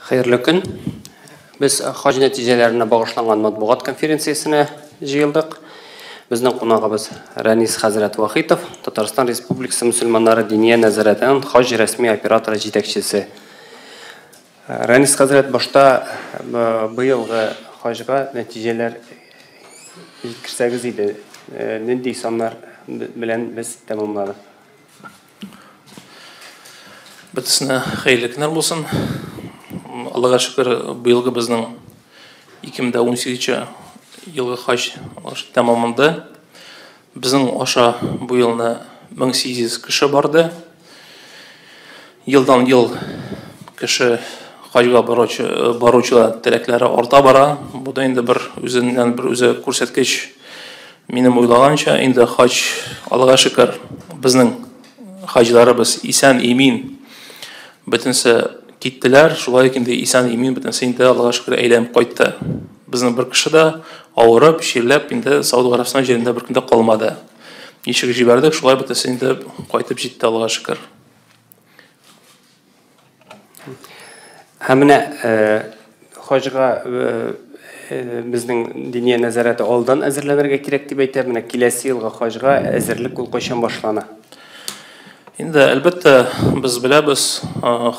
Хәерле көн. Без хаҗ нәтиҗәләренә багышланган матбугат конференциясенә җыелдык. Безнең кунагыбыз Рәнис хәзрәт Вахитов, Татарстан Республикасы мөселманнары диния нәзарәтенең хаҗ рәсми операторы җитәкчесе. Рәнис хәзрәт башта быелгы хаҗга нәтиҗәләр җиткерсәгез иде. Нинди саннар белән без тәмамладык? Бөтесенә хәерле көннәр булсын. Аллаһка шөкер, быелгы безнең 2018 елгы хаҗ тәмамланды. Безнең аша бу елны 1800 кеше барды. Елдан ел кеше хаҗга баручылар теләкләре арта бара. Бу да инде бер үзеннән бер үзе күрсәткеч. Минем уйлаганча, инде хаҗ, Аллаһка шөкер, безнең хаҗларыбыз исән имин бөтенсе киттеләр. Шулай инде исән имин бөтенсе инде Аллаһка шөкер әйләнеп кайтты. Безнең бер кеше дә авырып, ширләп инде Сауд Арабстан җирендә бер көндә калмады. Ничек җибәрдек, шулай бөтенсе инде кайтып җитте, Аллаһка шөкер. Һәм менә хаҗга безнең диния нәзарәте алдан әзерләнергә кирәк дип әйтә. Менә киләсе елга хаҗга әзерлек ул кайчан башлана? Инде әлбәттә без беләбез,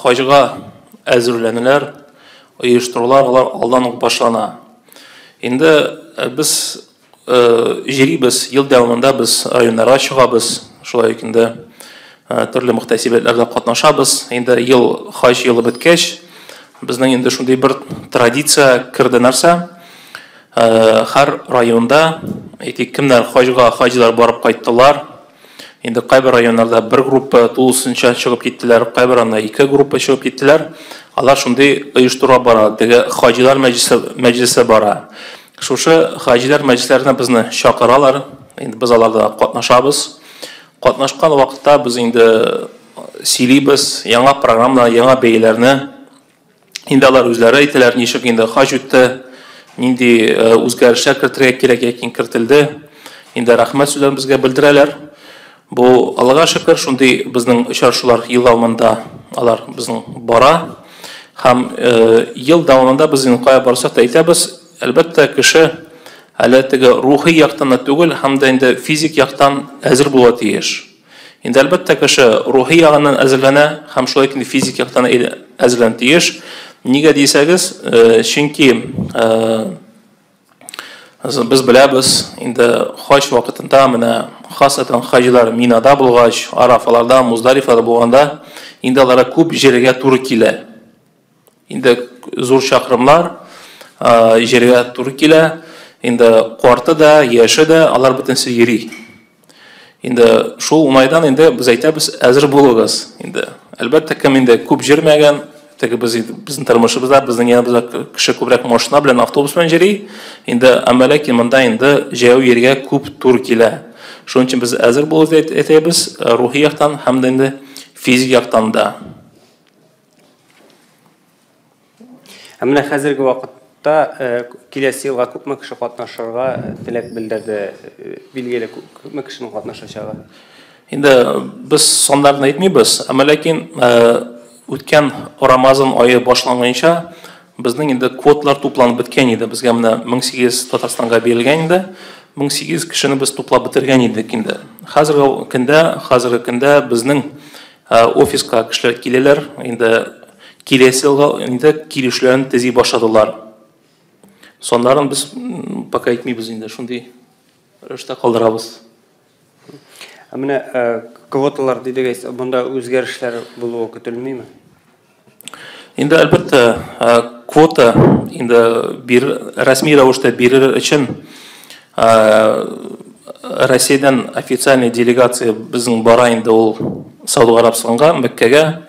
хаҗга әзерләнүләр, оештырулар алдан ук башлана. Инде без җирибез, ел дәвамында без районнарга чыгабыз, шулай инде төрле мөхтәсибләтләрдә катнашабыз. Инде ел хаҗ елы беткәч, безнең инде шундый бер традиция кирде нәрсә. Һәр районда әйтик, кемнәр хаҗлар барып кайттылар. Инде кайбер районнарда бер группа тулысынча чыгып киттеләр, кайберында 2 группа чыгып киттеләр. Алар шундый оештыруга бара, теге хаҗлар мәҗлесе бара. Шушы хаҗлар мәҗлесләренә безне чакыралар. Инде без аларда катнашабыз. Катнашкан вакытта без инде сөйлибез, яңа программа, яңа бәяләрне. Инде алар үзләре әйтәләр, ничек инде хаҗ үтте, нинди үзгәрешләр кертергә кирәк икән кертелде. Инде рәхмәт сүзләрен безгә белдерәләр. Бу Аллаһка шөкер, шундый безнең очрашулар ел дәвамында алар безнең бара. Һәм ел дәвамында без инде кая барсак та әйтәбез, әлбәттә кеше әле теге рухи яктан түгел, һәм дә инде физик яктан әзер була тиеш. Инде әлбәттә кеше рухи ягыннан әзерләнә, һәм шулай инде физик яктан әзерләнә тиеш. Нигә дисәгез, чөнки без беләбез, инде хаҗ вакытында менә хасатан хаҗлар Минада булгач, Арафаларда, Муздалифада булганда, инде аларга күп җиргә туры килә. Инде зур чакрымлар җиргә туры килә. Инде карты да, яше дә алар бөтенсе йөри. Инде шул уңайдан инде без әйтәбез, әзер булыгыз. Инде әлбәттә кем инде күп җирмәгән, теге безнең тормышыбызда, безнең яныбызда кеше күбрәк машина белән, автобус белән йөри. Инде әмәләки монда инде җәяү йөргә күп тур килә. Шуның өчен без әзер булып әйтәбез, рухи яктан һәм дә инде физик яктан да. Менә хәзерге вакытта киләсе елга күпме кеше катнашырга теләк белдерде, билгеле күпме кешенең катнашачагы? Инде без саннарны әйтмибез, әмәләкин үткән Рамазан ае башланганча безнең инде квоталар тупланып беткән иде. Безгә менә 1800 Татарстанга бирелгән инде. 1800 кешене без туплап бетергән идек инде. Хәзерге көндә безнең офиска кешеләр киләләр. Инде киләсе елга инде килешүләрне төзи башладылар. Соннарын без пока әйтмибез инде, шундый рәвештә калдырабыз. Менә квоталар дидегез, монда үзгәрешләр булуы көтелмиме? Инде әлбәттә квота инде рәсми рәвештә бирер өчен Россиядән официальный делегация безнең бара инде ул Сауд Арабстанга, Мәккәгә.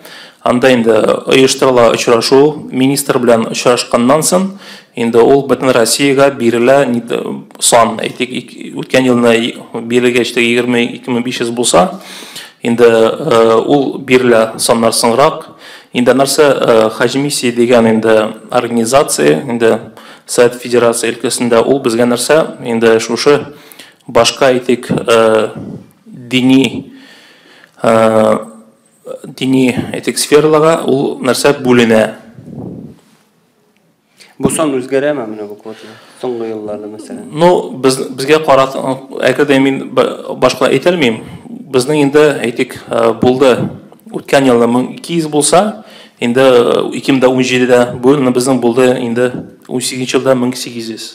Анда инде оештырыла очрашу, министр белән очрашканнан соң инде ул бөтен Россиягә бирелә сан. Әйтик, үткән елны бирелгәч 22500 булса, инде ул бирелә саннар соңрак. Инде нәрсә хаҗ-миссия дигән инде организация, инде Совет Федерация өлкәсендә ул безгә нәрсә, инде шушы башка әйтик дини дини әйтик сфераларга ул нәрсә бүленә. Бу сан үзгәрәме менә бу квота? Соңгы елларда мәсәлән. Ну, безгә карата әгердә мин башка әйтелмим. Безнең инде әйтик булды. Үткән елда 1200 булса, инде 2017дә бу елны безнең булды инде 18 елда 1800.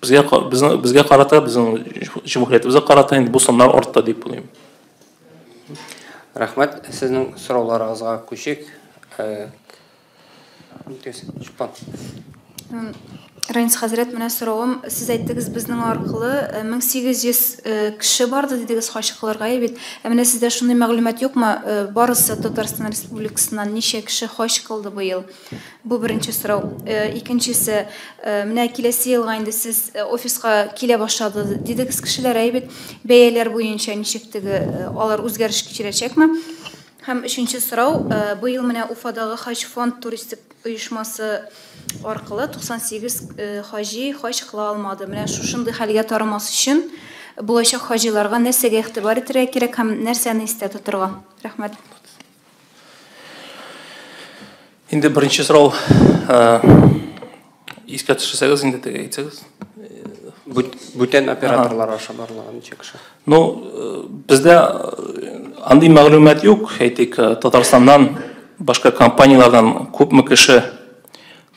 Безгә карата безнең җумһуриятыбызга карата инде бу саннар артты дип уйлыйм. Рәхмәт, сезнең сорауларыгызга күчик. Рәнис хәзрәт, менә соравым, сез әйттегез, безнең аркылы 1800 кеше барды дидегез хаҗчыларга, бит. Менә сездә шундый мәгълүмат юкмы? Барысы Татарстан Республикасыннан ничә кеше хаҗ кылды бу ел? Бу беренче сорау. Икенчесе, менә киләсе елга инде сез офиска килә башлады дидегез кешеләр, бит. Бәяләр буенча ничек теге алар үзгәреш кичерәчәкме? Һәм өченче сорау, бу ел менә Уфадагы хаҗ фонд туристик оешмасы аркылы 98 хаҗи хаҗ кыла алмады. Менә шушындый хәлгә тарамас өчен булачак хаҗиларга нәрсәгә игътибар итәргә кирәк һәм нәрсәне истә тотырга? Рәхмәт. Инде беренче сорау искә төшерсәгез, инде теге әйтсәгез. Бүтән операторлар аша барлыгы ничә кеше? Ну, бездә андый мәгълүмат юк. Әйтик, Татарстаннан башка компаниялардан күпме кеше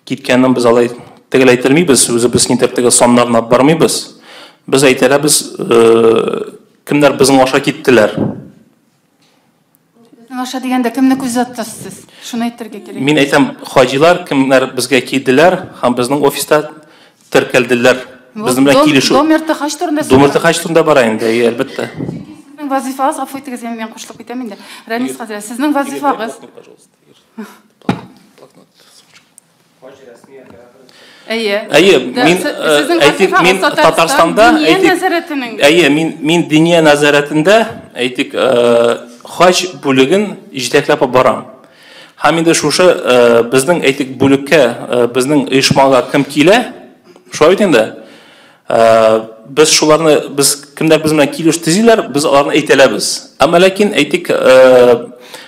киткәнен без алай тегеләй әйтелмибез, үзебез нидер саннарына бармыйбыз. Без әйтәбез, кемнәр безнең аша киттеләр. Безнең аша дигәндә кемне күзәтә тотасыз? Шуны әйтергә кирәк. Мин әйтәм, хаҗилар кемнәр безгә киделәр һәм безнең офиста теркәлделәр. Безнең белән килешү. Домерта хаҗ турында. Домерта хаҗ турында бара инде, әлбәттә. Сезнең вазифагыз, гафу итегез, мен кушылып китәм инде. Рәнис хәзрәт, сезнең вазифагыз. Мин Татарстанда мин диния нәзарәтендә әйтик хаҗ бүлеген җитәкләп барам. Һәм инде шушы безнең әйтик бүлеккә безнең оешмага кем килә? Шулай бит инде. Без шуларны кемдер без белән килеш төзиләр, без аларны әйтәләбез. Әмма ләкин әйтик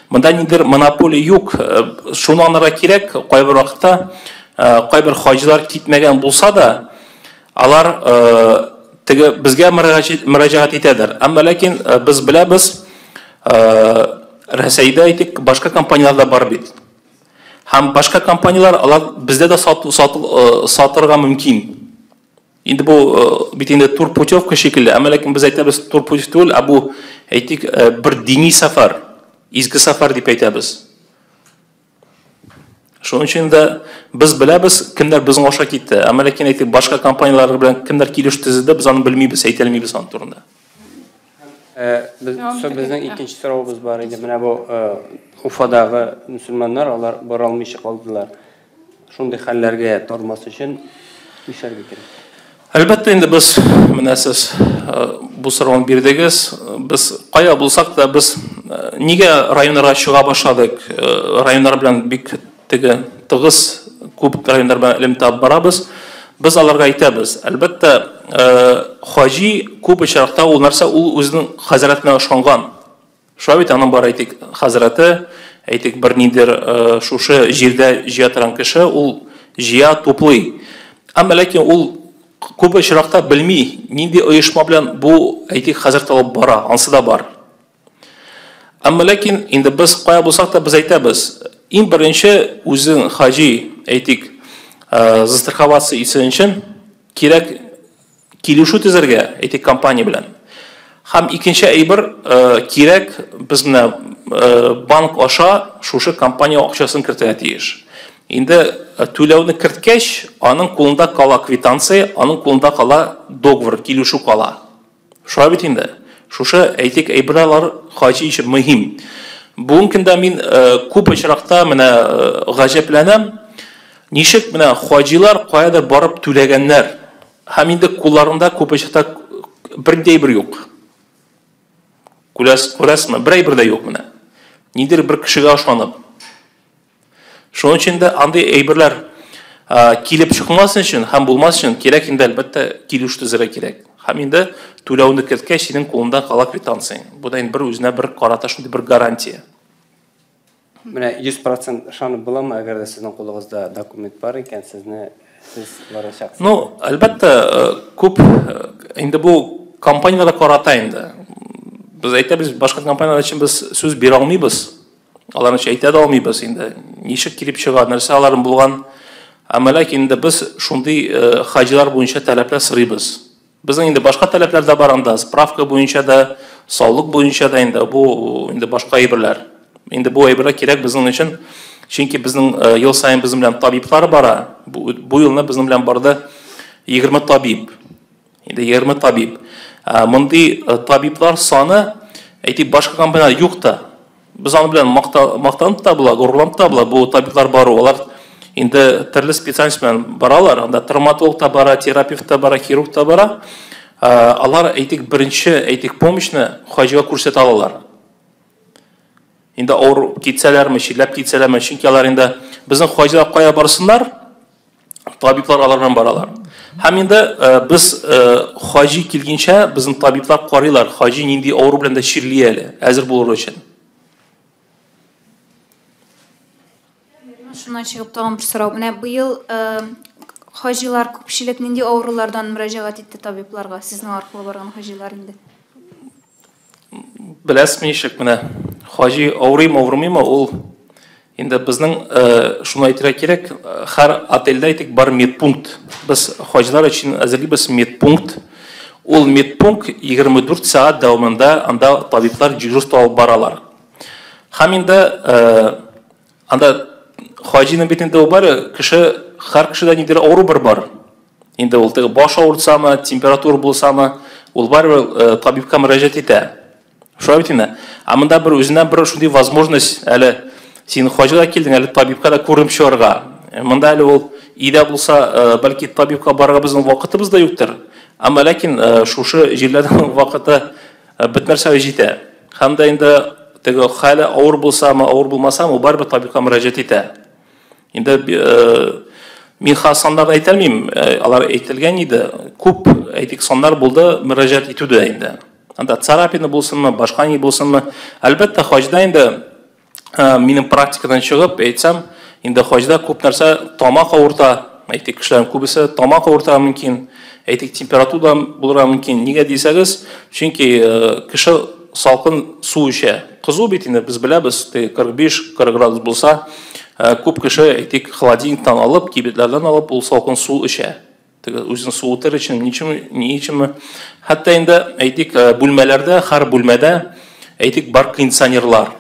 монда нидер монополия юк. Шуны аңларга кирәк, кайбер вакытта кайбер хаҗилар китмәгән булса да, алар теге безгә мөрәҗәгать итәләр. Әмма ләкин без беләбез, Рәсәйдә әйтик башка компаниялар бар бит. Һәм башка компаниялар алар бездә дә сатырга мөмкин. Инде бу бит инде турпутевка шикелле, әмма ләкин без әйтәбез турпутев түгел, бу әйтик бер дини сафар, изге сафар дип әйтәбез. Шуның өчен дә без беләбез кемнәр безнең аша китте. Әмма ләкин әйтик башка компаниялар белән кемнәр килеш төзеде, без аны белмибез, әйтәлмибез аны турында. Безнең икенче соравыбыз бар иде. Менә бу Уфадагы мөселманнар алар бара алмыйча калдылар. Шундый хәлләргә тормас өчен нишләргә кирәк? Әлбәттә инде без менә сез бу сорауны бирдегез. Без кая булсак та без нигә районнарга чыга башладык? Районнар белән бик теге тыгыз күп районнар белән элемтә барабыз. Biz аларга әйтәбез. Әлбәттә, хаҗи күп очракта ул нәрсә ул үзенең хәзрәтенә ышанган. Шулай бит аның бар әйтик хәзрәте, әйтик бер нидер шушы җирдә җыя торган кеше ул җыя туплый. Әмма ләкин ул күп очракта белми, нинди оешма белән бу әйтик хәзрәт алып бара, ансы да бар. Әмма ләкин инде без кая булсак та без әйтәбез. Иң беренче үзең хаҗи әйтик застраховаться исәнчен кирәк килешү төзергә әйтик компания белән. Һәм икенче әйбер кирәк без менә банк аша шушы компания акчасын кертергә тиеш. Инде түләүне керткәч, аның кулында кала квитанция, аның кулында кала договор, килешү кала. Шулай бит инде. Шушы әйтик әйберләр хаҗи өчен мөһим. Бүген көндә мин күп очракта менә гаҗәпләнәм. Ничек менә хаҗилар каядыр барып түләгәннәр. Һәм инде кулларында күп очракта бердәй бер юк. Күрәсезме? Бер дә юк менә. Нидер бер кешегә ышанып. Шуның өчен дә андый әйберләр килеп чыкмасын өчен һәм булмас өчен кирәк инде әлбәттә килеш төзергә кирәк. Һәм инде түләүне керткәч синең кулында кала квитанция. Бу да инде бер үзенә бер карата шундый бер гарантия. Менә 100% ышанып буламы, әгәр дә сезнең кулыгызда документ бар икән, сез барачаксыз? Ну, әлбәттә, күп инде бу компанияларга карата инде. Без әйтәбез, башка компаниялар өчен без сүз бирә алмыйбыз. Аларны әйтә дә алмыйбыз инде. Ничек килеп чыга, нәрсә аларның булган. Әмәләк инде без шундый хаҗилар буенча таләпләр сорыйбыз. Безнең инде башка таләпләр дә бар анда, справка буенча да, саулык буенча да инде бу инде башка әйберләр. Инде бу әйберләр кирәк безнең өчен. Чөнки безнең ел сайын безнең белән табиблар бара. Бу елны безнең белән барды 20 табиб. Инде 20 табиб. Мондый табиблар саны әйтик башка компаниялар юк та. Без аны белән мактанып та була, горурланып та була, бу табиблар бару. Алар инде төрле специалист белән баралар. Анда травматолог та бара, терапевт та бара, хирург та бара. Алар әйтик беренче әйтик помощны хаҗига күрсәтә алалар. Инде авыр китсәләрме, шилләп китсәләрме, чөнки алар инде безнең хаҗилар кая барсыннар, табиблар алар белән баралар. Һәм инде без хаҗи килгәнчә безнең табиблар карыйлар, хаҗи нинди авыру белән дә ширли әле, әзер булыр өчен. Шуннан чыгып тагын бер сорау. Менә быел хаҗилар күпчелек нинди авырулардан мөрәҗәгать итте табибларга? Сезнең аркылы барган хаҗилар инде. Беләсезме ничек менә хаҗи авырыймы, ул инде безнең шуны әйтергә кирәк, һәр отельдә әйтик бар медпункт. Без хаҗилар өчен әзерлибез медпункт. Ул медпункт 24 сәгать дәвамында анда табиблар дежурство алып баралар. Һәм инде анда хаҗиның битендә ул бар, һәр кешедә ниндидер авыру бар. Инде ул баш авырсамы, температура булсамы, ул бар табибка мөрәҗәгать итә. Шулай бит инде. Монда бер үзенә бер шундый возможность әле син хаҗига килдең, әле табибка да күреп чыгарга. Монда әле ул идә булса, бәлки табибка барырга безнең вакытыбыз да юктыр. Әмма ләкин шушы җирләрдә вакыты бит нәрсәгә җитә. Һәм дә инде теге хәле авыр булсамы, авыр булмасамы, ул барыбер табибка мөрәҗәгать итә. Инде мин хасаннар әйтәлмим, алар әйтелгән иде. Күп әйтик саннар булды мөрәҗәгать итүдә инде. Анда царапина булсынмы, башка ни булсынмы, әлбәттә хаҗда инде минем практикадан чыгып әйтсәм, инде хаҗда күп нәрсә тамак авырта, әйтик кешеләр күбесе тамак авырта мөмкин, әйтик температура булырга мөмкин. Нигә дисәгез, чөнки кеше салкын су эчә. Кызу бит инде без беләбез, 45-40 градус булса, күп кеше әйтик холодильниктан алып, кибетләрдән алып ул салкын су эчә. Үзен суытыр өчен ничеме. Хәтта инде әйтик бүлмәләрдә, һәр бүлмәдә әйтик бар кондиционерлар.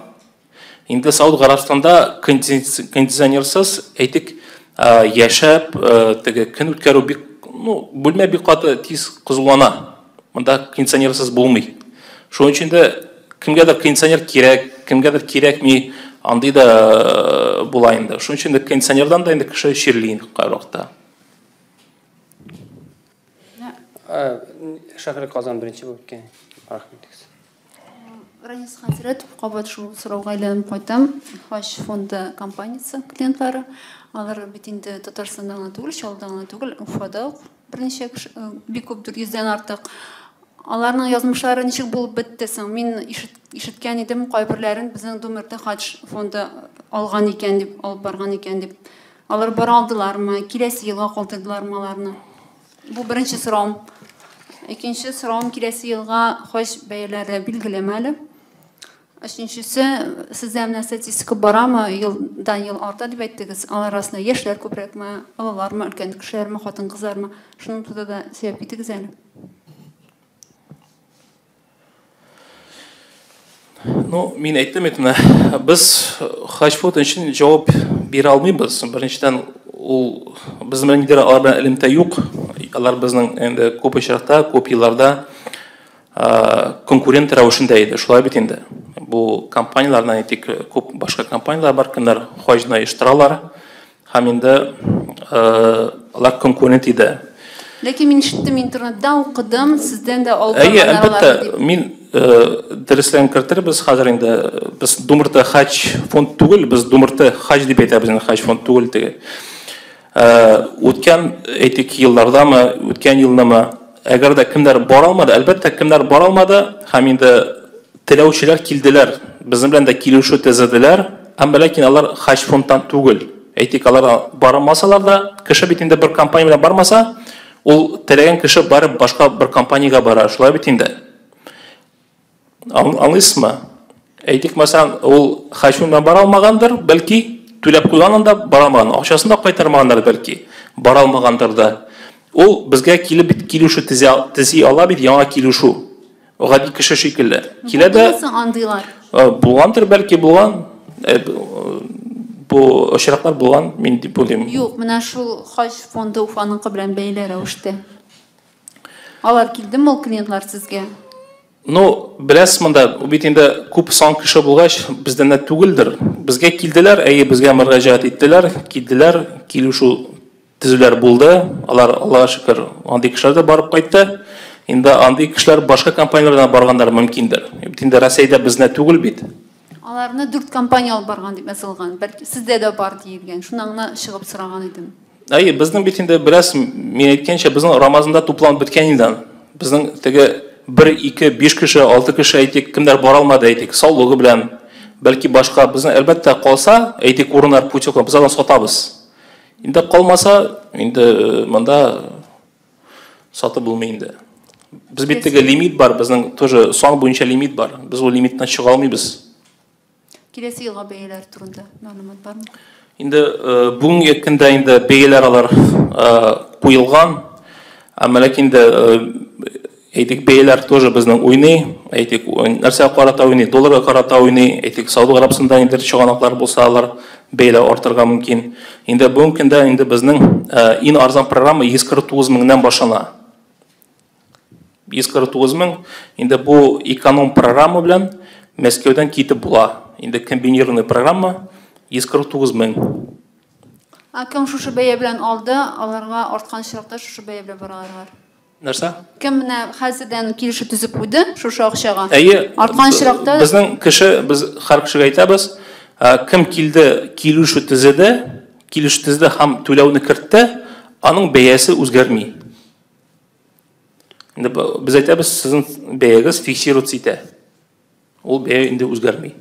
Инде Сауд Арабстанда кондиционерсыз әйтик яшәп, теге көн үткәрү бик, бүлмә бик каты тиз кызулана. Монда кондиционерсыз булмый. Шуның өчен дә кемгәдер кондиционер кирәк, кемгәдер кирәкми, андый да була инде. Шуның өчен дә кондиционердан да инде кеше ширли кайракта. Шәһәр Казан беренче булып килгән. Рәхмәт. Ранис хәзрәт, кабат шул сорауга әйләнеп кайтам. Хаҗ фонды компаниясе клиентлары, алар бит инде Татарстанда гына түгел, Чаллыда гына түгел, Уфада берничә бик күптер, 100дән артык. Аларның язмышлары ничек булып бетте соң? Мин ишеткән идем, кайберләрен безнең Думердә хаҗ фонды алган икән дип, алып барган икән дип. Алар бара алдылармы? Киләсе елга калдырдылармы аларны? Бу беренче сораум. Икенче сораум, киләсе елга хаҗ бәяләре билгеләмәле. Өченчесе, сездә менә статистика барамы? Елдан ел арта дип әйттегез. Алар арасында яшьләр күбрәкме, алалармы, өлкән кешеләрме, хатын-кызлармы? Шуны турыда да сөйләп итегез әле. Мин әйттем әйтмә, без хаҗ фонд өчен җавап бирә алмыйбыз. Беренчедән, ул безнең белән нидер аларда элемтә юк. Алар безнең инде күп очракта, күп елларда конкурент рәвешендә иде. Шулай бит инде. Бу компаниялардан әйтик, күп башка компаниялар бар, кемнәр хаҗны оештыралар. Һәм инде алар конкурент иде. Ләкин мин ишеттем, интернетта укыдым, сездән дә алып барганнар. Әлбәттә, мин дәресләрен кертәрбез хәзер инде. Без Думырта хаҗ фонд түгел, без Думырта хаҗ дип әйтәбез, хаҗ фонд түгел теге. Үткән әйтик еллардамы, үткән елнамы, әгәр дә кемнәр бара алмады, әлбәттә кемнәр бара алмады, һәм инде теләүчеләр килделәр. Безнең белән дә килешү төзеделәр. һәм ләкин алар хаш фондтан түгел. Әйтик, алар бармасалар да, кеше бит инде бер компания белән бармаса, ул теләгән кеше барып башка бер компанияга бара, шулай бит инде. Аңлыйсызмы? Әйтик, мәсәлән, ул хаш фондтан бара алмагандыр, бәлки түләп куйганында бара алмаган, акчасын да кайтармагандар бәлки, бара алмагандыр да. Ул безгә килеп бит килүше төзи ала бит яңа килүше. Гади кеше шикелле. Килә дә андыйлар. Булгандыр, бәлки булган. Бу очраклар булган, мин дип уйлыйм. Юк, менә шул хаш фонды Уфаның белән бәйле рәвештә. Алар килдеме ул клиентлар сезгә? Ну, беләсез монда, бит инде күп сан кеше булгач, бездән дә түгелдер. Безгә килделәр, безгә мөрәҗәгать иттеләр, килделәр, килүше төзүләр булды. Алар, Аллаһка шөкер, андый кешеләр дә барып кайтты. Инде андый кешеләр башка компанияләрдән баргандар мөмкиндер. Бит инде Россиядә безне түгел бит. Аларны 4 компания алып барган дип мәсәлгән. Бәлки сездә дә бар диелгән. Шунаңны чыгып сораган идем. Безнең бит инде беләсез, мин әйткәнчә, безнең Рамазанда тупланып беткән инде. Безнең теге 1, 2, 5 кеше, 6 кеше әйтик, кемдер бара алмады әйтик, саулыгы белән, бәлки башка безнең әлбәттә калса, әйтик, урыннар путевка без алдан сатабыз. Инде калмаса, инде монда сатып булмый инде. Без бит теге лимит бар, безнең тоже сан буенча лимит бар. Без ул лимиттан чыга алмыйбыз. Киләсе елга бәяләр турында мәгълүмат бармы? Инде бүгенге көндә инде бәяләр алар куелган. Әмма ләкин инде әйтик, бәяләр тоже безнең уйный. Әйтик, нәрсә карата уйный, долларга карата уйный. Әйтик, Сауд Арабстанда инде чыганаклар булса, алар бәяләр артырга мөмкин. Инде бүгенге көндә инде безнең иң арзан программа 149 меңнән башлана. 149 мең, инде бу эконом программа белән Мәскәүдән китеп була. Инде комбинированный программа 149 мең. Кем шушы бәя белән алды, аларга арткан чиракта шушы бәя белән баралар. Нәрсә? Кем менә хәзердән килешү төзеп куйды, шушы акчага. Арткан чиракта безнең кеше, без һәр кешегә әйтәбез, кем килде, килешү төзеде һәм түләүне кертте, аның бәясе үзгәрми. Инде без әйтәбез, сезнең бәягыз фиксируется итә. Ул бәя инде үзгәрми.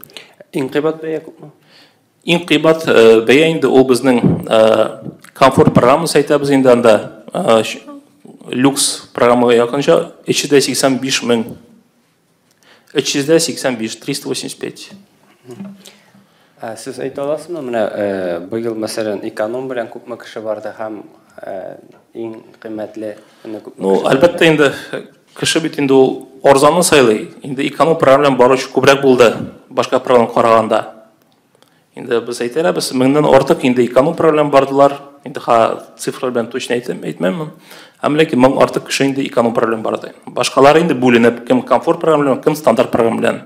Иң кыйбат бәя күпме? Иң кыйбат бәя инде ул безнең комфорт программасы әйтәбез инде анда люкс программага якынча 385 мең. 385, 385. Сез әйтә аласызмы, менә быел мәсәлән эконом белән күпме кеше барды һәм иң кыйммәтле күпме? Ну, әлбәттә инде кеше бит инде ул арзанны сайлый. Инде эконом программадан баручы күбрәк булды башка программага караганда. Инде без әйтәбез, 1000дән артык инде эконом программадан бардылар. Инде цифрлар белән точно әйтмәм. Әмма ләкин 1000 артык кеше инде эконом программадан барды. Башкалар инде бүленеп, кем комфорт программадан, кем стандарт программадан.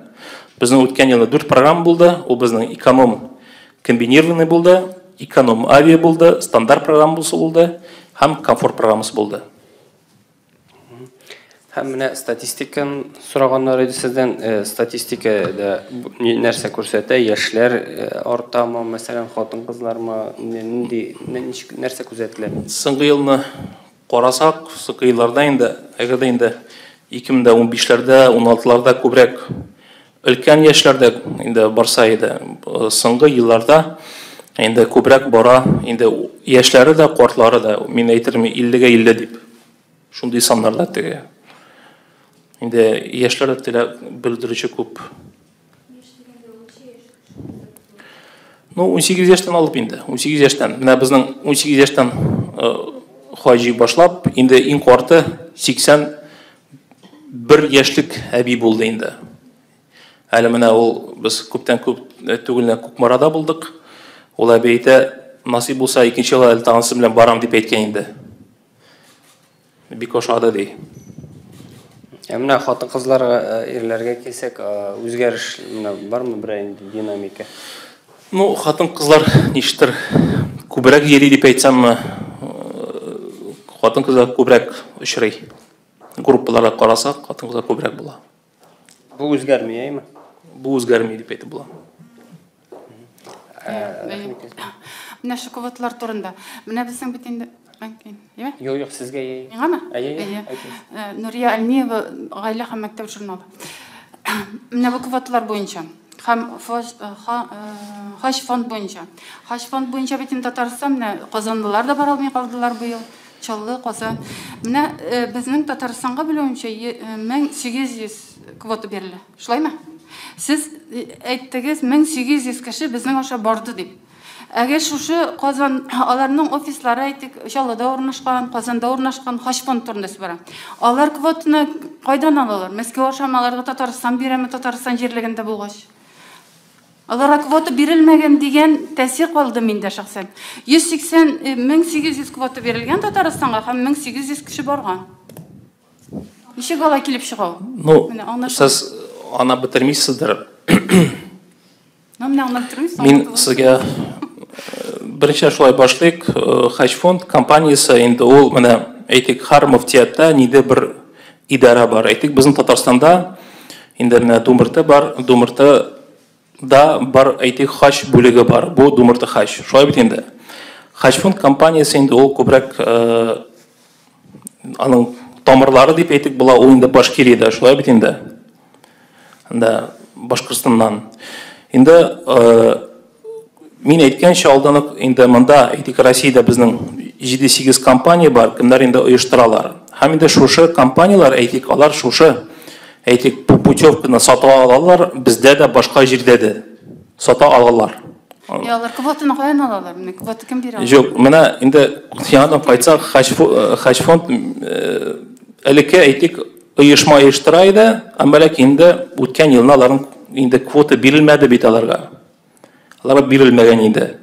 Безнең үткән елда 4 программа булды. Ул безнең эконом комбинированный булды, эконом авиа булды, стандарт программасы булды һәм комфорт программасы булды. Һәм менә статистиканы сораганнар иде сездән, статистикада нәрсә күрсәтә? Яшьләр артамы, мәсәлән, хатын-кызлармы, нәрсә күзәтелә? Соңгы елны карасак, соңгы елларда инде, әгәрдә инде 2015ләрдә, 16ларда күбрәк өлкән яшьләрдә инде барса иде. Соңгы елларда инде күбрәк бара, инде яшьләре дә, картлары да, мин әйтермен 50гә 50 дип. Шундый саннарда теге. Инде яшьләр дә белдерүче күп. Ну, 18 яшьтән алып инде, 18 яшьтән. Менә безнең 18 яшьтән хаҗи башлап, инде иң карты 81 яшьлек әби булды инде. Әле менә ул без күптән күп түгелне Кукмарада булдык. Ул әби әйтә, насип булса 2нче елда танысы белән барам дип әйткән инде. Бик ошады ди. Менә хатын-кызларга, ирләргә килсәк, үзгәреш бармы бер динамика? Ну, хатын-кызлар ништер күбрәк йөри дип әйтсәмме, хатын-кызлар күбрәк очрый. Группаларга карасак, хатын-кызлар күбрәк була. Бу үзгәрми, әйме? Бу үзгәрми дип әйтеп була. Менә шу квоталар турында. Менә безнең бит инде Юк, сезгә яй. Миңамы? Нурия Алиева, гаилә һәм мәктәп журналы. Менә бу квоталар буенча һәм хаш фонд буенча. Хаш фонд буенча бит инде Татарстан менә Казанлылар да бара алмый калдылар быел. Чаллы, Казан. Менә безнең Татарстанга белүемчә 1800 квота бирелә. Шулаймы? Сез әйттегез 1800 кеше безнең аша барды дип. Әгәр шушы Казан аларның офислары әйтик, Чаллыда урнашкан, Казанда урнашкан хаш фонд турында бара. Алар квотаны кайдан алалар? Мәскәү аша аларга Татарстан бирәме, Татарстан җирлегендә булгач? Аларга квота бирелмәгән дигән тәэсир калды миндә шәхсән. 1800 квота бирелгән Татарстанга һәм 1800 кеше барган. Ничек алай килеп чыга? Ну, сез аны бетермисездер. Мин сезгә беренче шулай башлыйк. Хаш фонд компаниясе инде ул менә әйтик һәр мөфтиятта ниндидер бер идара бар. Әйтик безнең Татарстанда инде менә Думырта бар, Думырта да бар әйтик хаш бүлеге бар. Бу Думырта хаш. Шулай бит инде. Хаш фонд компаниясе инде ул күбрәк аның тамырлары дип әйтик була, ул инде Башкириядә, шулай бит инде. Анда Башкортстаннан. Инде мин әйткәнчә алдан инде монда әйтик Россиядә безнең 7-8 компания бар, кемнәр инде оештыралар. Һәм инде шушы компаниялар әйтик алар шушы әйтик путевканы сата алалар, бездә дә башка җирдә дә сата алалар. Алар квотаны каян алалар? Менә квота кем бирә? Юк, менә инде яңадан кайтсак, хаш фонд элекке әйтик оешма оештыра иде, әмма ләкин инде үткән елны аларның инде квота бирелмәде бит аларга. Аларга бирелмәгән инде.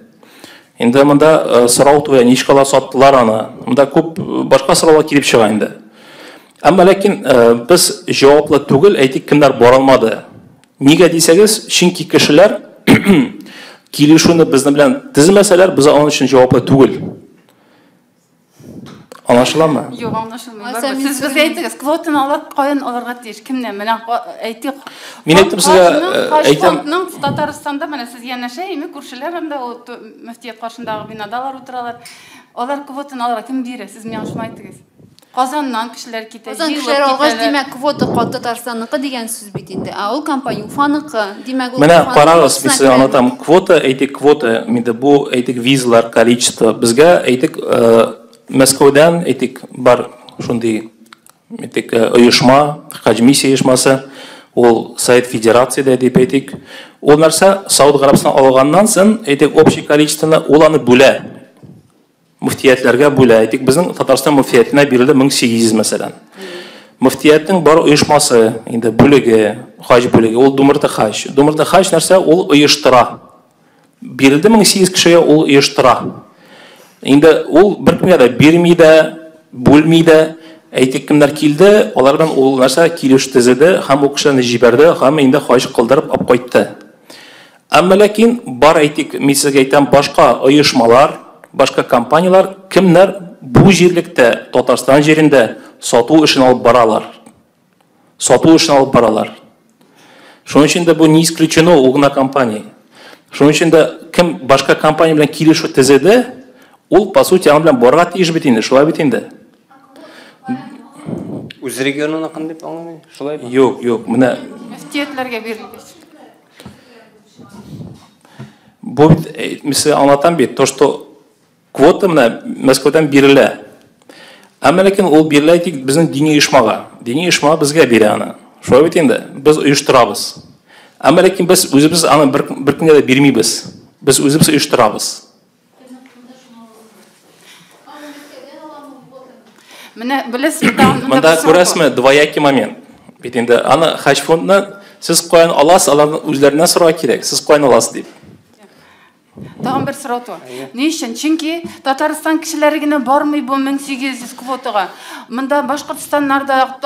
Инде монда сорау туя ничкала саттылар аны. Монда күп башка сораулар килеп чыга инде. Әмма ләкин без җаваплы түгел, әйтик кемнәр бара алмады. Нигә дисәгез, чөнки кешеләр килешүне безнең белән төзмәсәләр, без аның өчен җаваплы түгел. Аңлашыламы? Юк, аңлашылмый. Сез безгә әйтегез, квотаны алар каян аларга тиеш? Кемнән? Менә әйтик. Мин әйтәм сезгә, әйтәм, Татарстанда менә сез янәшәйме, күршеләр анда ул мөфтият каршындагы бинадалар утыралар. Алар квотаны аларга кем бирә? Сез миңа шулай әйтегез. Казаннан кешеләр китә. Казан кешеләр алгач, димәк, квота Татарстанныкы дигән сүз бит инде. Ул компания Уфаныкы, димәк, ул менә карагыз, мин сезгә анатам, квота, әйтик квота, миндә бу әйтик визалар количество. Безгә әйтик Мәскәүдән әйтик бар шундый әйтик оешма, хаҗмиссия оешмасы, ул Совет Федерацияда дип әйтик. Ул нәрсә Сауд Арабстан алганнан соң әйтик общий количествоны ул аны бүлә. Мөфтиятләргә бүлә. Әйтик безнең Татарстан мөфтиятенә бирелде 1800 мәсәлән. Мөфтияттың бар оешмасы, инде бүлеге, хаҗ бүлеге, ул Думырта хаҗ. Думырта хаҗ нәрсә ул оештыра. Бирелде 1800 кешегә ул оештыра. Инде ул бер кемгә дә бирми дә, бүлми дә, әйтик кемнәр килде, алар белән ул нәрсә килеш төзеде, һәм ул кешене җибәрде, һәм инде хаҗ кылдырып алып кайтты. Әмма ләкин бар әйтик, мин сезгә әйтәм, башка оешмалар, башка компаниялар кемнәр бу җирлектә Татарстан җирендә сату эшен алып баралар. Сату эшен алып баралар. Шуның өчен дә бу не исключено ул гына компания. Шуның өчен дә кем башка компания белән килешү төзеде, ул по сути аны белән барырга тиеш бит инде, шулай бит инде. Үз регионына кандай дип аңламыйм? Шулаймы? Юк, юк, менә мөфтиятләргә бирелгән. бу мисалы аңлатам бит, то что квота менә Мәскәүдән бирелә. Әмма ләкин ул бирелә тик безнең дини оешмага. Дини оешма безгә бирә аны. Шулай бит инде. Без оештырабыз. Әмма ләкин без үзебез аны бер кемгә дә бирмибез. Без үзебез оештырабыз. Менә беләсез, монда күрәсезме двоякий момент. Бит инде аны хаҗ фондны сез каян аласыз, аларның үзләреннән сорау кирәк. Сез каян аласыз дип. Тагын бер сорау туа. Ни өчен? Чөнки Татарстан кешеләре генә бармый бу 1800 квотага. Монда Башкортстаннарда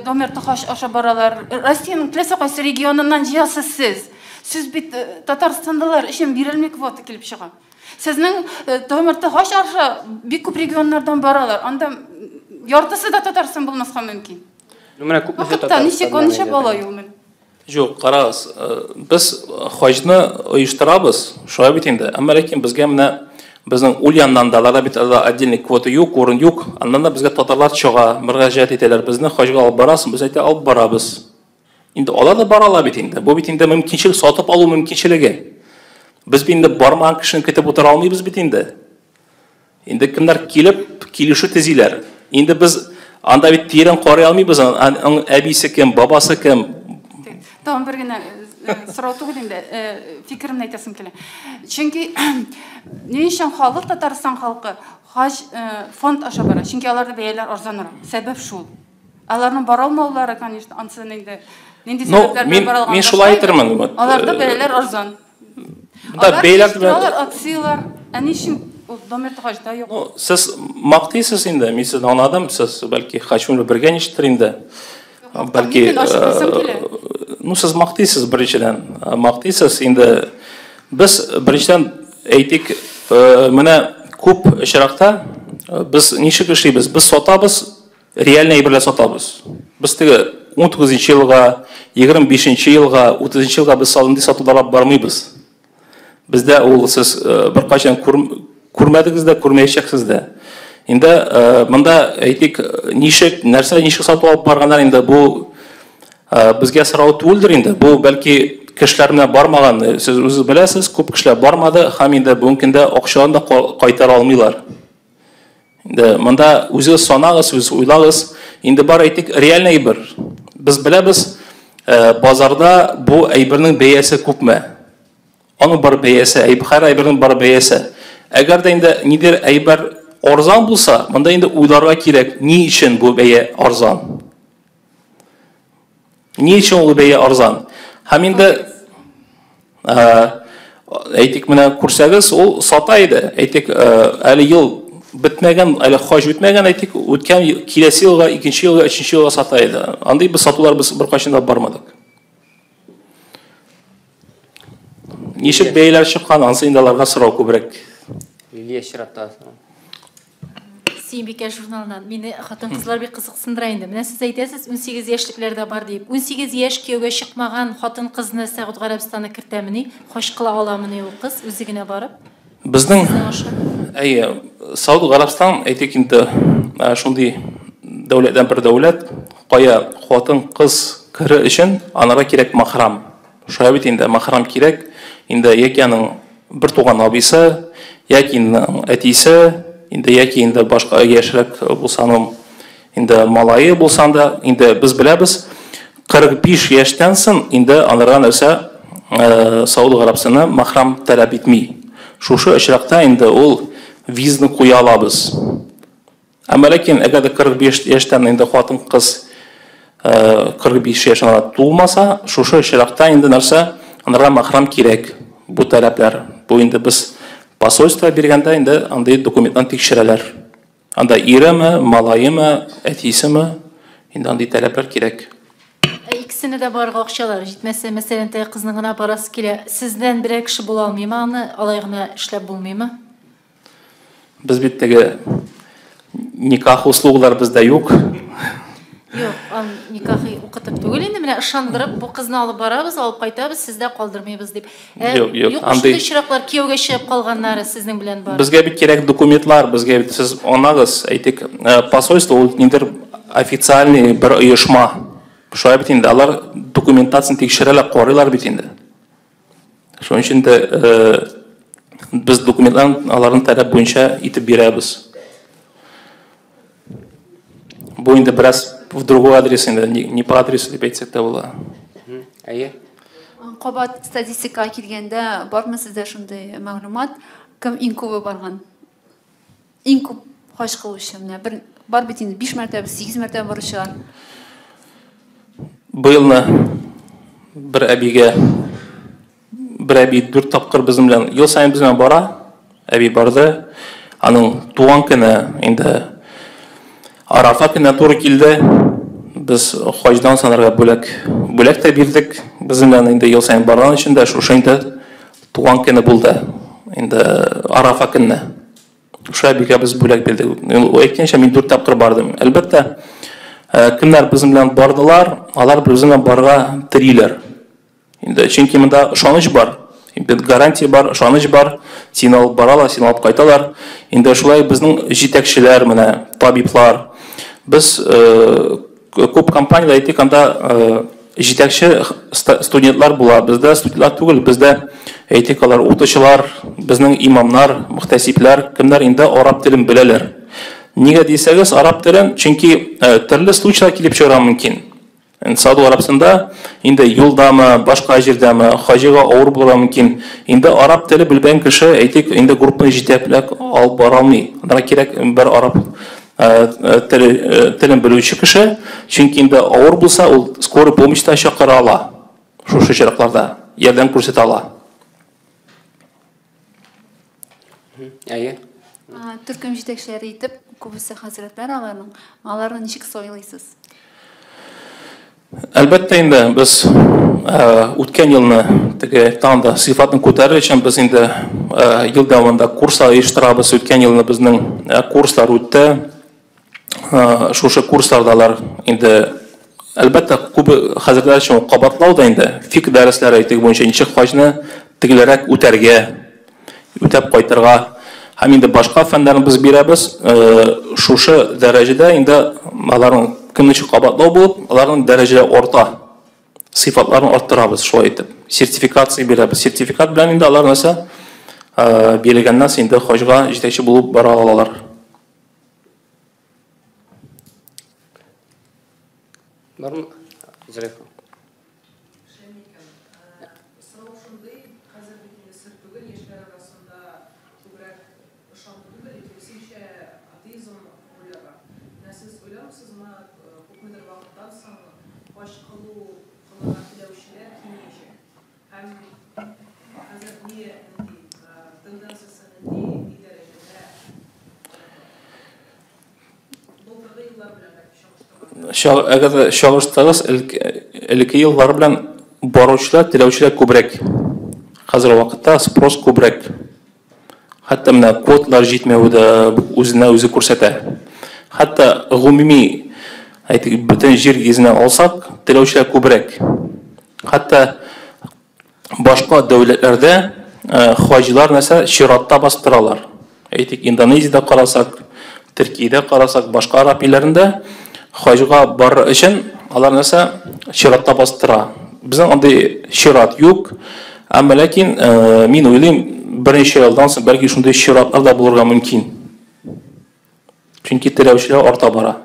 Домерта хаҗ аша баралар. Россиянең теләсә кайсы регионыннан җыясыз сез. Сез бит Татарстандалар өчен бирелми квота килеп чыга. Сезнең Домерта хаҗ аша бик күп регионнардан баралар. Анда яртысы да Татарстан булмаска мөмкин. Менә күп ничек болай ул мен? Юк, карагыз, без хаҗны оештырабыз, шулай бит инде. Әмма ләкин безгә менә безнең Ульяннан да аларда бит отдельный квота юк, урын юк. Аннан да безгә татарлар чыга, мөрәҗәгать итәләр. Безне хаҗга алып барасың, без әйтә алып барабыз. Инде алар да бара ала бит инде. Бу бит инде мөмкинчелек, сатып алу мөмкинчелеге. Без инде бармаган кешене көтеп утыра алмыйбыз бит инде. Инде кемнәр килеп, килешү төзиләр. Инде без анда бит тирән карый алмыйбыз. Әбисе кем, бабасы кем? Тагын бер генә сорау түгел инде, фикеремне әйтәсем килә. Чөнки ни өчен халык, Татарстан халкы хаҗ фонд аша бара? Чөнки аларда бәяләр арзанрак. Сәбәп шул. Аларның бара алмаулары, конечно, ансын инде. Нинди сәбәпләр белән бара алган? Мин шулай әйтермен. Аларда бәяләр арзан. Да, бәяләр белән акциялар, ни өчен Домир хаҗда юк? Сез мактыйсыз инде, мин сезне аңладым, сез бәлки хаҗны бергә ништер инде. Бәлки сез мактыйсыз беренчедән. Мактыйсыз инде без беренчедән әйтик, менә күп очракта без ничек эшлибез? Без сатабыз, реальный әйберләр сатабыз. Без теге 19 елга, 25 елга, 30 елга без салынды сатуларга бармыйбыз. Бездә ул сез беркайчан күрмәдегез дә, күрмәячәксез дә. Инде монда әйтик, ничек сатып алып барганнар инде бу безгә сорау түгелдер инде. Бу бәлки кешеләр менә бармаган. Сез үзегез беләсез, күп кешеләр бармады, һәм инде бүгенге көндә акчаны да кайтара алмыйлар. Инде монда үзегез санагыз, үз уйлагыз. Инде бар әйтик, реальный әйбер. Без беләбез, базарда бу әйбернең бәясе күпме? Аның бар бәясе, һәр әйбернең бар бәясе. Әгәр дә инде нидер әйбер арзан булса, монда инде уйларга кирәк, ни өчен бу бәя арзан? Ни өчен ул бәя арзан? Һәм инде әйтик, менә күрсәгез, ул сата иде. Әйтик, әле ел бетмәгән, әле хаҗ бетмәгән, әйтик, үткән киләсе елга, 2нче елга, 3нче елга сата иде. Андый без сатулар без беркайчан да бармадык. Ничек бәяләр чыккан, ансы инде аларга сорау күбрәк. Лилия Ширатта. Сеймбикә журналынан мені хатын-кызлар бик кызыксындыра инде. Менә сез әйтәсез, 18 яшьлекләрдә бар дип. 18 яшь кияүгә чыкмаган хатын-кызны Сәгъүд Гарәбстанына кертәмени? Хош кыла аламыни ул кыз үзе генә барып? Безнең Сәгъүд Гарәбстан әйтик инде шундый дәүләттән бер дәүләт, кая хатын-кыз кире өчен анарга кирәк махрам. Шулай бит инде махрам кирәк. Инде яки аның бер туган абыйсы, яки әтисе, инде яки инде башка яшьрәк булсаным, инде малайы булсан да, инде без беләбез, 45 яшьтән соң инде анарга нәрсә Сәгъүд Гарәбстанына махрам таләп итми. Шушы очракта инде ул визаны куя алабыз. Әмма ләкин әгәр 45 яшьтән инде хатын-кыз 45 яшенә тулмаса, шушы очракта инде нәрсә анарга махрам кирәк. Бу таләпләр. Бу инде без посольство биргәндә инде андый документларны тикшерәләр. Анда иреме, малайымы, әтисеме, инде андый таләпләр кирәк. Икесенә дә барга акчалар җитмәсә, мәсәлән, тәй кызның гына барасы килә. Сездән берәр кеше була алмыймы? Аны алай гына эшләп булмыймы? Без бит теге никах услугылар бездә юк. Юк, никахи укытып түгел инде, менә ышандырып, бу кызны алып барабыз, алып кайтабыз, сездә калдырмыйбыз дип. Юк, андый очраклар кияүгә чыгып калганнары сезнең белән бар. Безгә бит кирәк документлар, безгә бит сез анагыз, әйтик, посольство ул ниндер официальный бер оешма. Шулай бит инде алар документацияны тикшерәләр, карыйлар бит инде. Шуның өчен дә без документларны аларның таләп буенча итеп бирәбез. Бу инде бераз в другой адрес, не по адресу дип әйтсәк тә була. Әйе. Кабат статистикага килгәндә бармы сездә шундый мәгълүмат, кем иң күбе барган? Иң күп хаҗ кылучы менә бар бит инде 5 мәртәбә, 8 мәртәбә баручылар. Быелны бер әби 4 тапкыр безнең белән ел сайын без белән бара. Әби барды. Аның туган көне инде Арафа көне туры килде. Без хаҗдан санарга бүләк тә бирдек. Безнең белән инде ел сайын барган өчен дә шушы инде туган көне булды. Инде Арафа көне. Шушы әбигә без бүләк бирдек. Ул әйткәнчә мин 4 тапкыр бардым. Әлбәттә, кемнәр безнең белән бардылар, алар безнең белән барга телиләр. Инде чөнки монда ышаныч бар. Инде гарантия бар, ышаныч бар. Син алып баралар, син алып кайталар. Инде шулай безнең җитәкчеләр менә, табиблар. Без күп компаниялар әйтик, анда жетекші студентлар була. Бездә студентлар түгел, бездә этикалар, укытучылар, безнең имамнар, мөхтәсибләр, кемнәр инде араб телен беләләр. Нигә дисәгез, араб телен, чөнки төрле случайлар килеп чыгара мөмкин. Сауд Арабстанда инде юлдамы, башка җирдәме, хаҗига авыр булырга мөмкин. Инде араб теле белгән кеше, әйтик, инде группаны җитәкләп алып бара алмый. Анда кирәк бер араб телен белүче кеше, чөнки инде авыр булса, ул скорый помощьта чакыра ала. Шушы чиракларда ярдәм күрсәтә ала. Әйе. Төркем җитәкчеләре итеп, күбесе хәзрәтләр аларны ничек сайлыйсыз? Әлбәттә инде без үткән елны теге танда сыйфатны күтәрер өчен без инде ел дәвамында курслар оештырабыз. Үткән елны безнең курслар үтте. Шушы курслардалар инде әлбәттә күп хәзерләр өчен кабатлау да инде фик дәресләре әйтик буенча ничек хаҗны тегеләрәк үтәргә, үтәп кайтырга. Һәм инде башка фәннәрне без бирәбез. Шушы дәрәҗәдә инде аларның кемничек кабатлау булып, аларның дәрәҗәсе орта. Сыйфатларын арттырабыз, шулай итеп. Сертификация бирәбез. Сертификат белән инде алар нәрсә бирелгәннән соң инде хаҗга җитәкче булып бара алалар. Бармы? Зрека. Әгәр чагыштырсагыз, элекке еллар белән баручылар, теләүчеләр күбрәк. Хәзер вакытта спрос күбрәк. Хәтта менә кодлар җитмәү дә үзенә үзе күрсәтә. Хәтта гомуми әйтик, бөтен җир йөзенә алсак, теләүчеләр күбрәк. Хәтта башка дәүләтләрдә хаҗилар нәрсә чиратта бастыралар. Әйтик, Индонезиядә карасак, Төркиядә карасак, башка араб илләрендә хаҗга бар өчен алар нәрсә чиратта бастыра. Безнең андый чират юк. Әмма ләкин мин уйлыйм, берничә елдан соң бәлки шундый чиратлар да булырга мөмкин. Чөнки теләүчеләр арта бара.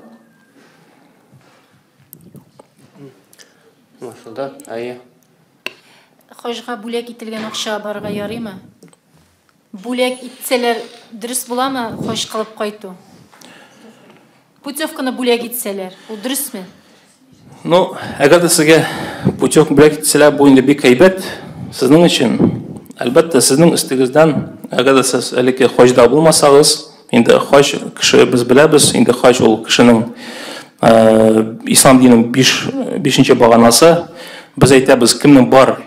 Машуда, әйе. Хаҗга бүләк ителгән акча барырга ярыймы? Бүләк итсәләр дөрес буламы хаҗ кылып кайту? Путевканы бүләк итсәләр, ул дөресме? Ну, әгәр дә сезгә путевка бүләк итсәләр, бу инде бик әйбәт сезнең өчен. Әлбәттә, сезнең өстегездән, әгәр дә сез әлеге хаҗда булмасагыз, инде хаҗ кеше без беләбез, инде хаҗ ул кешенең ислам диненең 5нче баганасы. Без әйтәбез, кемнең бар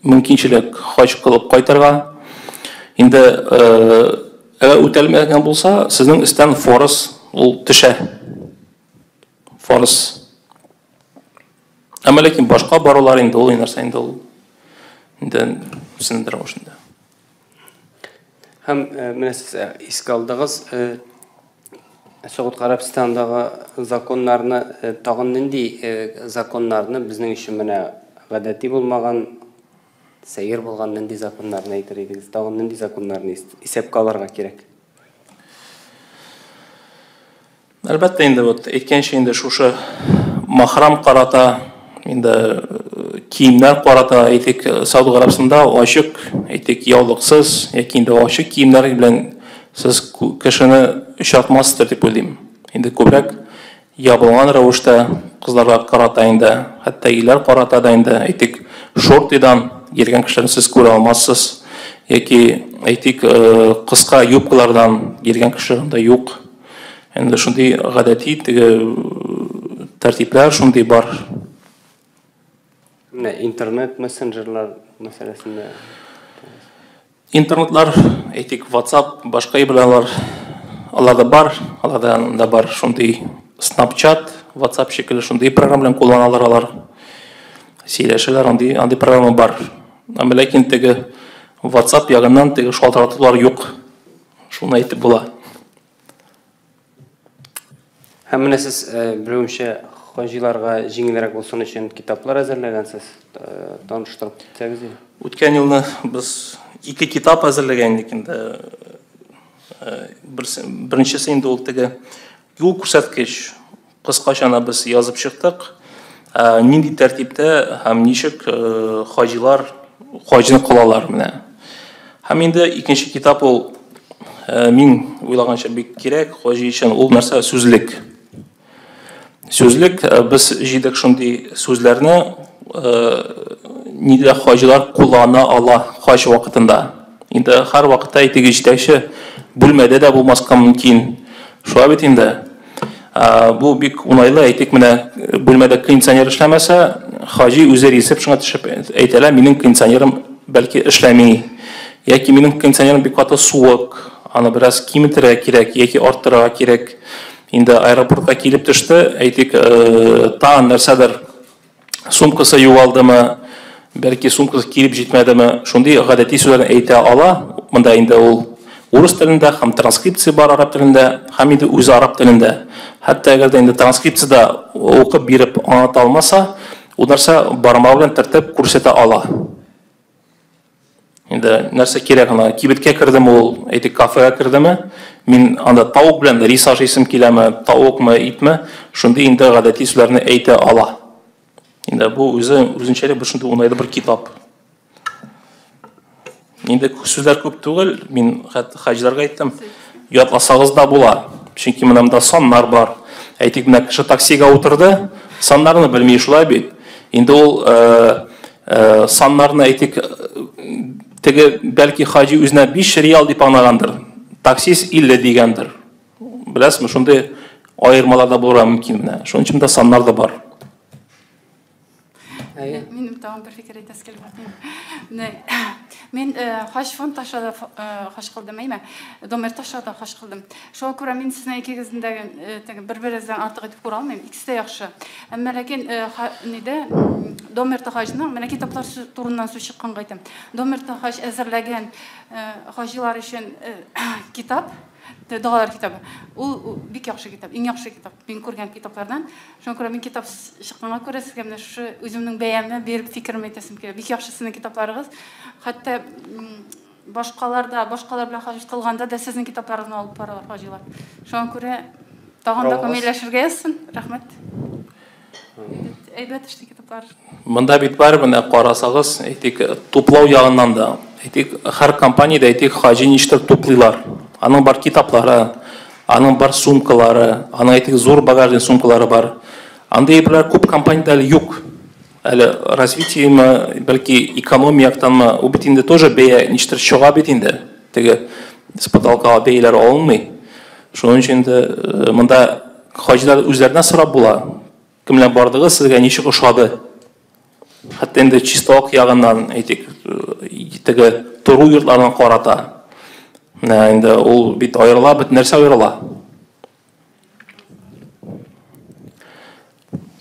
мөмкинчелек хаҗ кылып кайтырга. Инде әгәр үтәлмәгән булса, сезнең өстән форыз ул төшә. Форыз. Әмма ләкин башка барулар инде ул нәрсә инде ул инде синдер ошында. Һәм менә сез искә алдыгыз, Сауд Арабстандагы законнарны, тагын нинди законнарны безнең өчен менә гадәти булмаган, сәер булган нинди законнарны әйтер идегез? Тагын нинди законнарны исәпкә алырга кирәк? Әлбәттә инде вот әйткәнчә инде шушы махрам карата, инде киемнәр карата, әйтик, Сауд Арабстанда ачык, әйтик, яулыксыз яки инде ачык киемнәр белән сез кешене очратмассыз дип уйлыйм. Инде күбрәк ябылган рәвештә кызларга карата инде, хәтта ирләр карата да инде, әйтик, шортидан килгән кешеләрне сез күрә алмассыз, яки әйтик, кыска юбкалардан килгән кешеләр дә юк. Инде шундый гадәти тәртипләр шундый бар. Менә интернет мессенджерлар мәсьәләсендә. Интернетлар, әйтик, WhatsApp, башка ибралар, аларда бар, алардан да бар шундый Snapchat, WhatsApp шикелле шундый программалар кулланалар алар. Сөйләшәләр, андый программа бар. Әмма ләкин теге WhatsApp ягыннан теге шалтыратулар юк. Шуны әйтеп була. Һәм менә сез белүемчә хаҗиларга җиңелрәк булсын өчен китаплар әзерләгәнсез. Таныштырып китсәгез. Үткән елны без 2 китап әзерләгәнбез инде. Беренчесе инде ул теге юл күрсәткеч кыскача без язып чыктык. Нинди тәртиптә һәм ничек хаҗилар хаҗны кылалар менә. Һәм инде икенче китап ул мин уйлаганча бик кирәк хаҗи өчен ул нәрсә сүзлек. Сүзлек без җидек шундый сүзләрне нидә хаҗилар куллана ала хаҗ вакытында. Инде һәр вакытта әйтеге җитәкче бүлмәдә дә булмаска мөмкин. Шуңа бит инде бу бик уңайлы әйтик менә бүлмәдә кондиционер эшләмәсә, хаҗи үзе рисеп шуңа төшеп әйтәләр, минем кондиционерым бәлки эшләми. Яки минем кондиционерым бик каты суык, аны бераз киметергә кирәк, яки арттырырга кирәк. Инде аэропортка килеп төште, әйтик, тагын нәрсәдер сумкасы югалдымы, бәлки сумкасы килеп җитмәдеме, шундый гадәти сүзләрне әйтә ала. Монда инде ул урыс телендә һәм транскрипция бар араб телендә, һәм инде үз араб телендә. Хәтта әгәр дә инде транскрипцияда укып биреп аңлата алмаса, ул нәрсә бармагы белән тәртип күрсәтә ала. Инде нәрсә кирәк ана кибеткә кердем ул, әйтик кафега кердеме, мин анда тавык белән рис ашыйсым киләме, тавыкмы, итме, шундый инде гадәти сүзләрне әйтә ала. Инде бу үзенчәлек бер шундый уңайлы бер китап. Инде сүзләр күп түгел, мин хаҗиларга әйттем, ятласагыз да була. Чөнки монда саннар бар. Әйтик, менә кеше таксига утырды, саннарны белми шулай бит. Инде ул саннарны әйтик, теге бәлки хаҗи үзенә 5 реал дип аңлагандыр. Таксист 50 дигәндер. Беләсезме, шундый аермалар да булырга мөмкин менә. Шуның өчен дә саннар да бар. Минем тагын бер фикер әйтәсе килә. Мен хаҗ фонд ташада хаҗ кылдым, әйме? Домер ташада хаҗ кылдым. Шуңа күрә мин сезнең икегездәге бер-берегездән артык итеп күрә алмыйм. Икесе дә яхшы. Әмма ләкин ниде Домер хаҗның менә китаплар турыннан сүз чыкканга әйтәм. Домер хаҗ әзерләгән хаҗилар өчен китап, Дәгъвалар китабы. Ул бик яхшы китап, иң яхшы китап. Мин күргән китаплардан. Шуңа күрә мин китап чыкканга күрә сезгә менә шу үземнең бәямне биреп фикеремне әйтәсем килә. Бик яхшы сезнең китапларыгыз. Хәтта башкалар белән хаҗ кылганда да сезнең китапларыгызны алып баралар хаҗилар. Шуңа күрә тагын да камилләшергә язсын. Рәхмәт. Әйбәт эшле китаплар. Монда бит бар, менә карасагыз, әйтик, туплау ягыннан да. Әйтик, һәр компаниядә әйтик хаҗи ништер туплыйлар. Аның бар китаплары, аның бар сумкалары, аның әйтик зур багажный сумкалары бар. Андай бер күп компаниялар юк. Әле развитиеме, бәлки экономиятанмы, ул бит инде тоже бәя ништер чыга бит инде. Теге с потолка бәяләр алынмый. Шуның өчен дә монда хаҗилар үзләренә сорап була. Кемләр бардыгы сезгә ничек ошады? Хәтта инде чисталык ягыннан әйтик, теге туру йортлардан карата. Инде ул бит аерыла, бит нәрсә аерыла.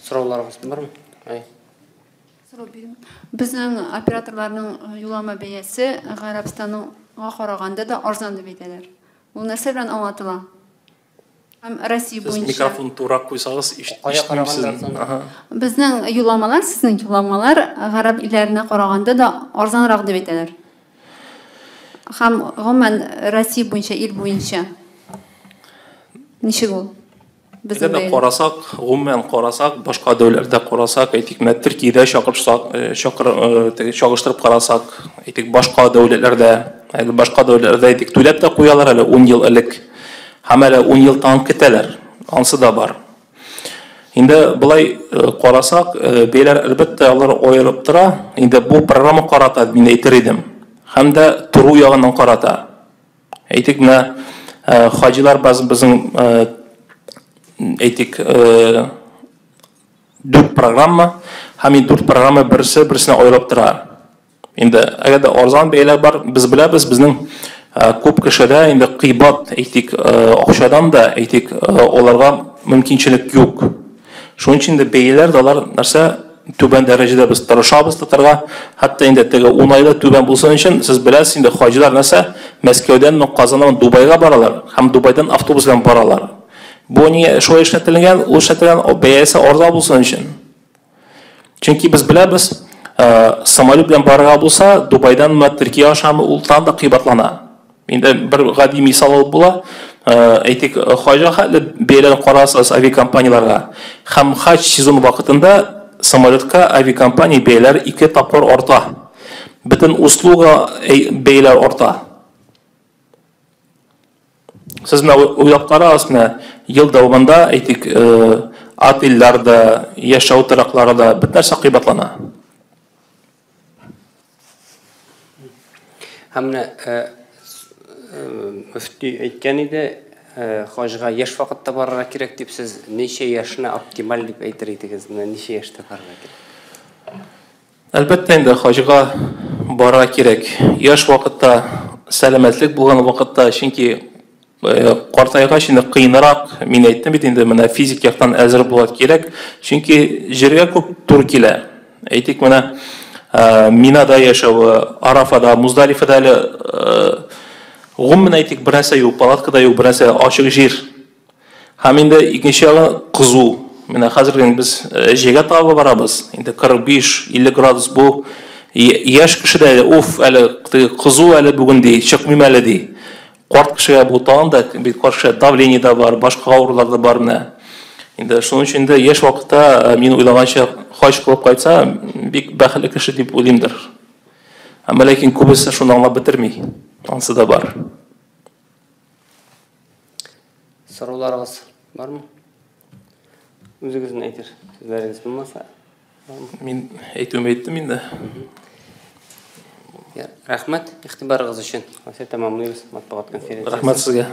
Сорауларыгыз бармы? Безнең операторларның юллама бәясе Гарәбстанга караганда да арзан дип әйтәләр. Ул нәрсә белән аңлатыла? Һәм Россия буенча. Микрофон турак куйсагыз, ишетмисез. Безнең юлламалар, сезнең юлламалар Гарәб илләренә караганда да арзанрак дип әйтәләр. Һәм гомумән Россия буенча, ил буенча. Ничек ул? Бездә карасак, гомумән карасак, башка дәүләтләрдә карасак, әйтик, менә Төркиядә чагыштырып карасак, әйтик, башка дәүләтләрдә, башка дәүләтләрдә әйтик, түләп тә куялар әле 10 ел элек. Һәм әле 10 ел тагын көтәләр. Ансы да бар. Инде булай карасак, бәяләр әлбәттә алар аерылып тора. Инде бу программа карата мин әйтер идем. Һәм дә туру ягыннан карата. Әйтик, менә хаҗилар безнең әйтик 4 программа, һәм 4 программа берсенә аерылып тора. Инде әгәр дә арзан бәяләр бар, без беләбез, безнең күп кешедә инде кыйбат әйтик акчадан да әйтик аларга мөмкинчелек юк. Шуның өчен дә бәяләр дә алар нәрсә түбән дәрәҗәдә без тырышабыз тотарга, хәтта инде теге уңайлы түбән булсын өчен сез беләсез инде хаҗилар нәрсә Мәскәүдән, Казаннан Дубайга баралар, һәм Дубайдан автобус белән баралар. Бу не шулай эшләтелгән, ул эшләтелгән бәясе арзан булсын өчен. Чөнки без беләбез, самолет белән барырга булса, Дубайдан Төркия ашамы ул тагын да кыйбатлана. Инде бер гади мисал алып була. Әйтик, хаҗга хәтле бәяләрне карасыз авиакомпанияларга. Һәм хаҗ сезон вакытында самолетка авиакомпания бәяләре 2 тапкыр арта. Бөтен услуга бәяләре арта. Сез менә уйлап карагыз, менә ел дәвамында әйтик, отельләрдә, яшәү торыкларында бер нәрсә кыйбатлана. Һәм мөфти әйткән иде, хаҗга яшь вакытта барырга кирәк дип, сез ничә яшьне оптималь дип әйтер идегез? Менә ничә яшьтә барырга кирәк? Әлбәттә инде хаҗга барырга кирәк. Яшь вакытта, сәламәтлек булган вакытта, чөнки картайгач инде кыйнарак, мин әйттем бит инде, менә физик яктан әзер булат кирәк, чөнки җиргә күп тур килә. Әйтик, менә Минада яшәү, Арафада, Муздалифада әле гомумән әйтик, бернәрсә юк, палаткада юк, бернәрсә ачык җир. Һәм инде икенче ягы кызу. Менә хәзер без җиргә таба барабыз. Инде 45-50 градус бу. Яшь кешедә әле кызу әле бүген ди, чыкмыйм әле ди. Карт кешегә бу тагын да бит каршы давление да бар, башка авырулар да бар менә. Инде шуның өчен инде яшь вакытта мин уйлаганча хаҗ кылып кайтса, бик бәхетле кеше дип уйлыймдыр. Әмма ләкин күбесе шуны аңлап бетерми. Ансы да бар. Сорауларыгыз бармы? Үзегезнең әйтер сүзләрегез булмаса? Мин әйтүем әйттем инде. Рәхмәт игътибарыгыз өчен. Тәмамлыйбыз матбугат конференциясын. Рәхмәт сезгә.